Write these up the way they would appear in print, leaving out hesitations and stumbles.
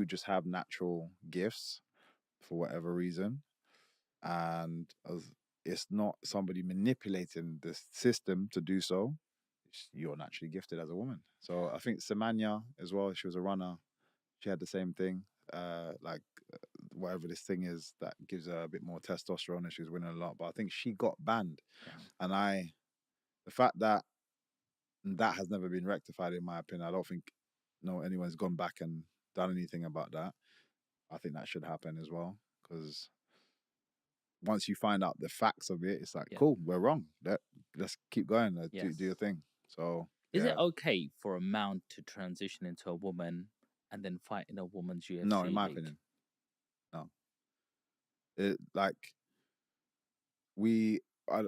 just have natural gifts for whatever reason, and it's not somebody manipulating the system to do so. You're naturally gifted as a woman. So I think Semenya as well. She was a runner. She had the same thing. Like whatever this thing is that gives her a bit more testosterone, and she was winning a lot. But I think she got banned, Yeah. and the fact that that has never been rectified, in my opinion. I don't think anyone's gone back and done anything about that. I think that should happen as well, because once you find out the facts of it, it's like, Yeah. cool, we're wrong. Let's keep going. Do Yes. your thing. So Is it yeah, okay for a man to transition into a woman and then fight in a woman's UFC no, in my league? opinion, no. It like we, I,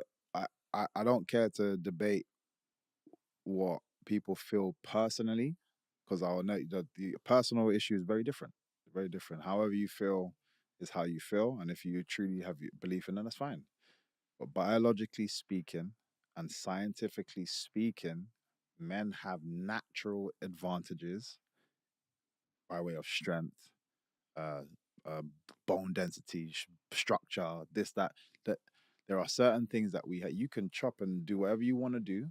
I don't care to debate what people feel personally, because I know the personal issue is very different. Very different. However you feel is how you feel, and if you truly have belief in it, that's fine. But biologically speaking and scientifically speaking, men have natural advantages by way of strength, uh, uh, bone density, structure, this, that. That there are certain things that you can chop and do whatever you want to do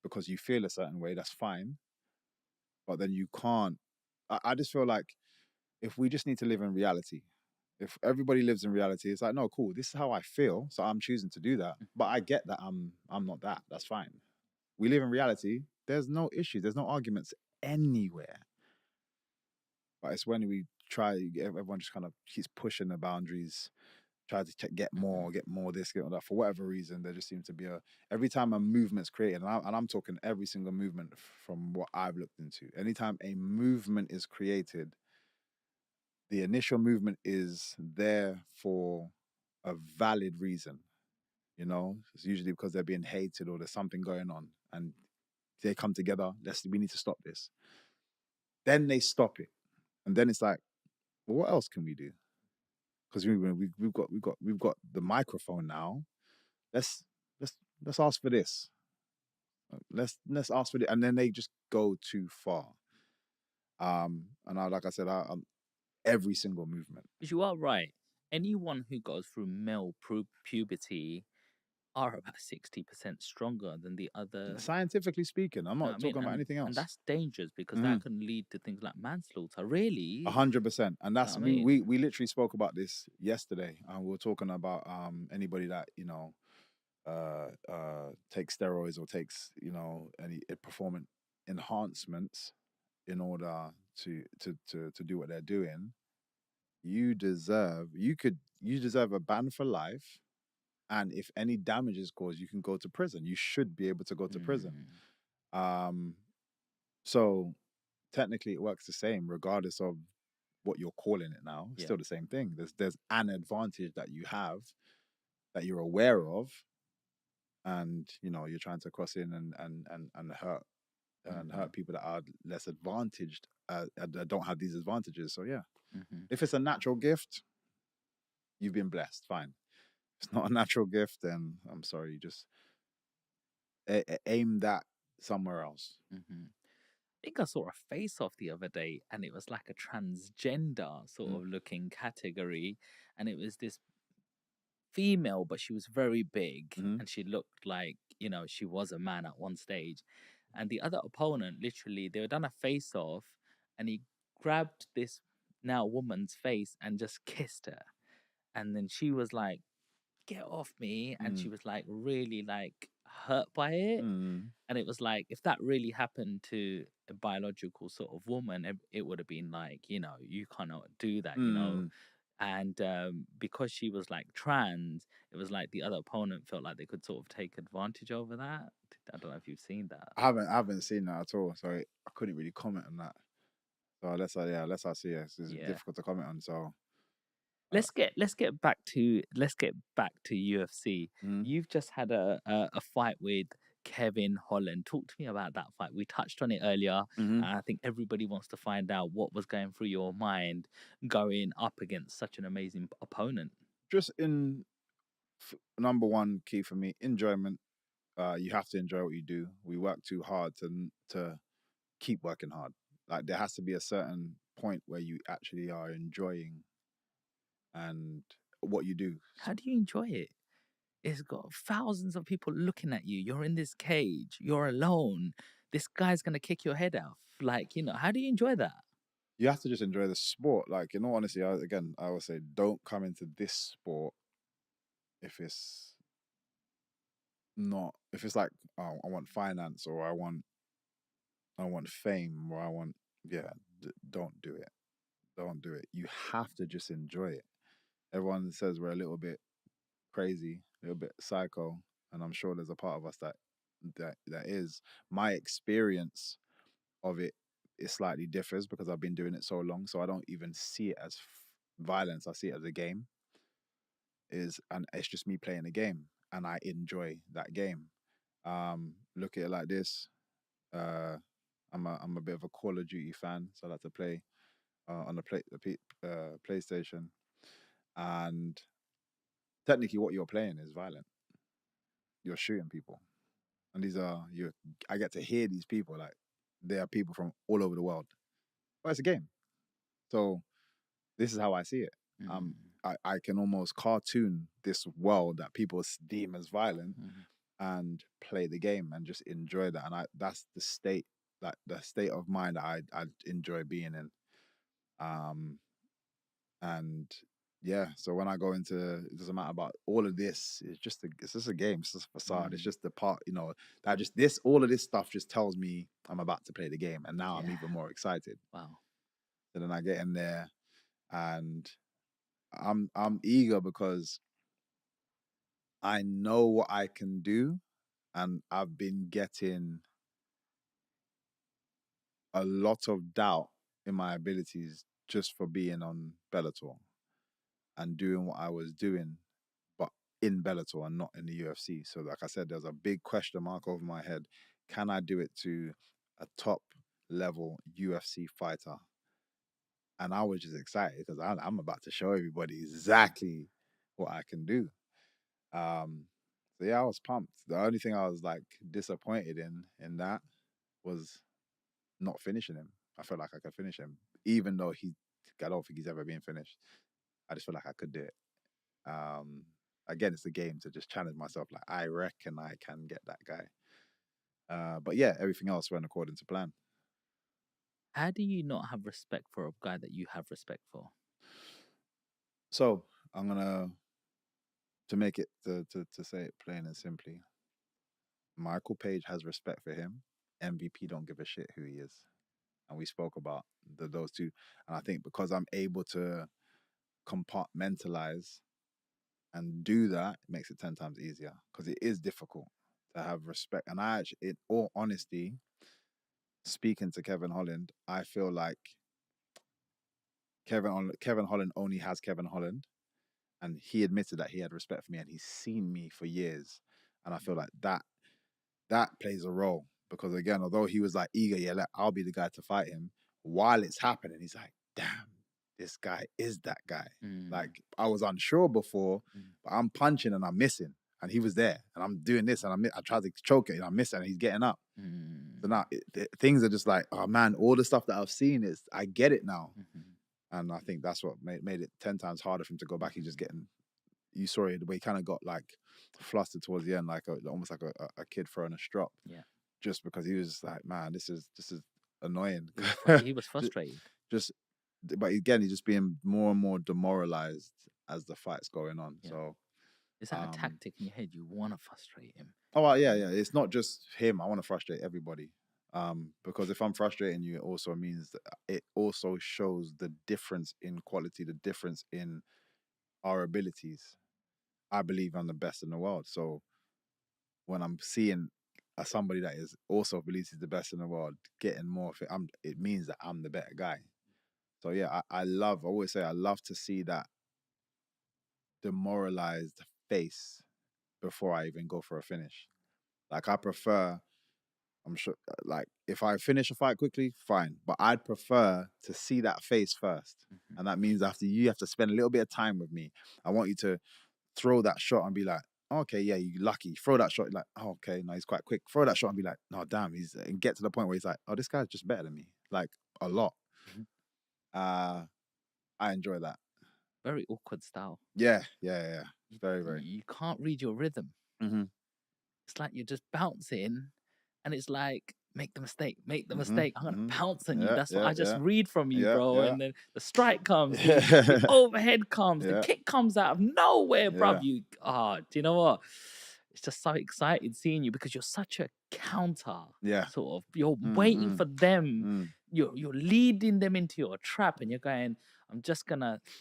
because you feel a certain way. That's fine, but then you can't. I just feel like if we just need to live in reality, if everybody lives in reality, it's like, no, cool, this is how I feel, so I'm choosing to do that. But I get that I'm not that. That's fine. We live in reality. There's no issues. There's no arguments anywhere. But it's when we try, everyone just kind of keeps pushing the boundaries, try to get more, this, get more that. For whatever reason, there just seems to be every time a movement's created, and I'm talking every single movement from what I've looked into. Anytime a movement is created, the initial movement is there for a valid reason. It's usually because they're being hated or there's something going on, and they come together. We need to stop this. Then they stop it, and then it's like, well, what else can we do? Because we've got the microphone now. Let's let's let's ask for this. Let's ask for it, and then they just go too far. And like I said, every single movement. Because you are right. Anyone who goes through male puberty are about 60% stronger than the other. Scientifically speaking, I'm You know what not I mean? talking about anything And else. that's dangerous because that can lead to things like manslaughter. Really? 100%. And that's You know what I mean? we literally spoke about this yesterday, and we were talking about anybody that takes steroids or takes any performance enhancements in order to do what they're doing. You deserve a ban for life, and if any damage is caused, you can go to prison. You should be able to go to prison. So technically, it works the same regardless of what you're calling it now. It's still the same thing. There's an advantage that you have that you're aware of, and you're trying to cross in and hurt people that are less advantaged, that don't have these advantages. So yeah, if it's a natural gift, you've been blessed. Fine. If it's not a natural gift, then I'm sorry. You just aim that somewhere else. I think I saw a face off the other day, and it was like a transgender sort of looking category, and it was this female, but she was very big, and she looked like she was a man at one stage. And the other opponent, literally, they were done a face off, and he grabbed this now woman's face and just kissed her, and then she was like, "Get off me!" And she was like really like hurt by it. And it was like, if that really happened to a biological sort of woman, it would have been like, you cannot do that, And because she was like trans, it was like the other opponent felt like they could sort of take advantage over that. I don't know if you've seen that. I haven't seen that at all, so I couldn't really comment on that. So let's see it. It's difficult to comment on. So let's get back to UFC. You've just had a fight with Kevin Holland. Talk to me about that fight. We touched on it earlier. And I think everybody wants to find out what was going through your mind going up against such an amazing opponent. Just number one key for me, enjoyment. You have to enjoy what you do. We work too hard to keep working hard. Like there has to be a certain point where you actually are enjoying and what you do. How do you enjoy it? It's got thousands of people looking at you. You're in this cage. You're alone. This guy's gonna kick your head off. Like, how do you enjoy that? You have to just enjoy the sport. Like, in all honesty, I would say don't come into this sport if it's not, if it's like, oh, I want finance, or I want fame, or I want, yeah, don't do it. Don't do it. You have to just enjoy it. Everyone says we're a little bit crazy, a little bit psycho, and I'm sure there's a part of us that is. My experience of it slightly differs because I've been doing it so long, so I don't even see it as violence. I see it as a game. And it's just me playing a game, and I enjoy that game. Look at it like this. Uh, I'm a bit of a Call of Duty fan, so I like to play on the PlayStation, and technically, what you're playing is violent. You're shooting people, and these are you. I get to hear these people, like, they are people from all over the world. But it's a game, so this is how I see it. Um, Mm, I can almost cartoon this world that people deem as violent, mhm. and play the game and just enjoy that. And that's the state of mind that I enjoy being in. Um, and yeah, so when I go into, it doesn't matter about all of this. It's just a game. It's just a facade. It's Mm, just the part, that just this all of this stuff just tells me I'm about to play the game, and now I'm yeah. even more excited. Wow. So then I get in there, and I'm eager because I know what I can do, and I've been getting a lot of doubt in my abilities just for being on Bellator and doing what I was doing, but in Bellator and not in the UFC. So, like I said, there's a big question mark over my head. Can I do it to a top level UFC fighter? And I was just excited because I'm about to show everybody exactly what I can do. Um, so yeah, I was pumped. The only thing I was like disappointed in that was not finishing him. I felt like I could finish him, even though I don't think he's ever been finished. I just feel like I could do it. Um, Again, it's a game to just challenge myself. Like, I reckon I can get that guy. But yeah, everything else went according to plan. How do you not have respect for a guy that you have respect for? So I'm gonna to make it to say it plain and simply. Michael Page has respect for him. MVP don't give a shit who he is, and we spoke about those two. And I think because I'm able to compartmentalize and do that, it makes it 10 times easier because it is difficult to have respect. And I actually, in all honesty, speaking to Kevin Holland, I feel like Kevin Holland only has Kevin Holland, and he admitted that he had respect for me, and he's seen me for years, and I feel like that plays a role because, again, although he was like eager, yeah, like, I'll be the guy to fight him. While it's happening, he's like, damn, this guy is that guy. Mm, Like, I was unsure before, mm, but I'm punching and I'm missing, and he was there, and I'm doing this, and I tried to choke it, and I'm missing, and he's getting up. So mm, now things are just like, oh man, all the stuff that I've seen is, I get it now, mhm, and I think that's what made it 10 times harder for him to go back. He's just mhm. getting, you saw it the way he kind of got like flustered towards the end, like almost like a kid throwing a strop, Yeah. just because he was like, man, this is annoying. He was frustrated. just, but again, he's just being more and more demoralized as the fight's going on. Yeah. So, Is that a um, tactic in your head? You want to frustrate him. oh well, yeah, yeah, it's not just him. I want to frustrate everybody. Because if I'm frustrating you, it also means that it also shows the difference in quality, the difference in our abilities. I believe I'm the best in the world. So when I'm seeing somebody that is also believes he's the best in the world getting more of it, it means that I'm the better guy. So yeah, I always say I love to see that demoralized face before I even go for a finish. Like, I prefer, I'm sure, like, if I finish a fight quickly, fine. But I'd prefer to see that face first. Mhm, And that means after you have to spend a little bit of time with me. I want you to throw that shot and be like, okay, yeah, you lucky. Throw that shot, like, oh, okay, no, he's quite quick. Throw that shot and be like, no, damn, and get to the point where he's like, oh, this guy's just better than me, like, a lot. mhm. I enjoy that. Very awkward style. Yeah. Very, very. You can't read your rhythm. Mm-hmm. It's like you're just bouncing, and it's like, make the mistake, make the Mm-hmm. mistake. I'm gonna Mm-hmm. pounce on you. Yeah. That's what Yeah. I just Yeah. read from you, Yeah. bro. Yeah. And then the strike comes, the overhead comes, the Yeah. kick comes out of nowhere, bruv. Yeah. You do you know what? It's just so exciting seeing you because you're such a counter. Yeah. Sort of, you're Mm, waiting mm, for them. mm. You're leading them into your trap, and you're going, I'm just gonna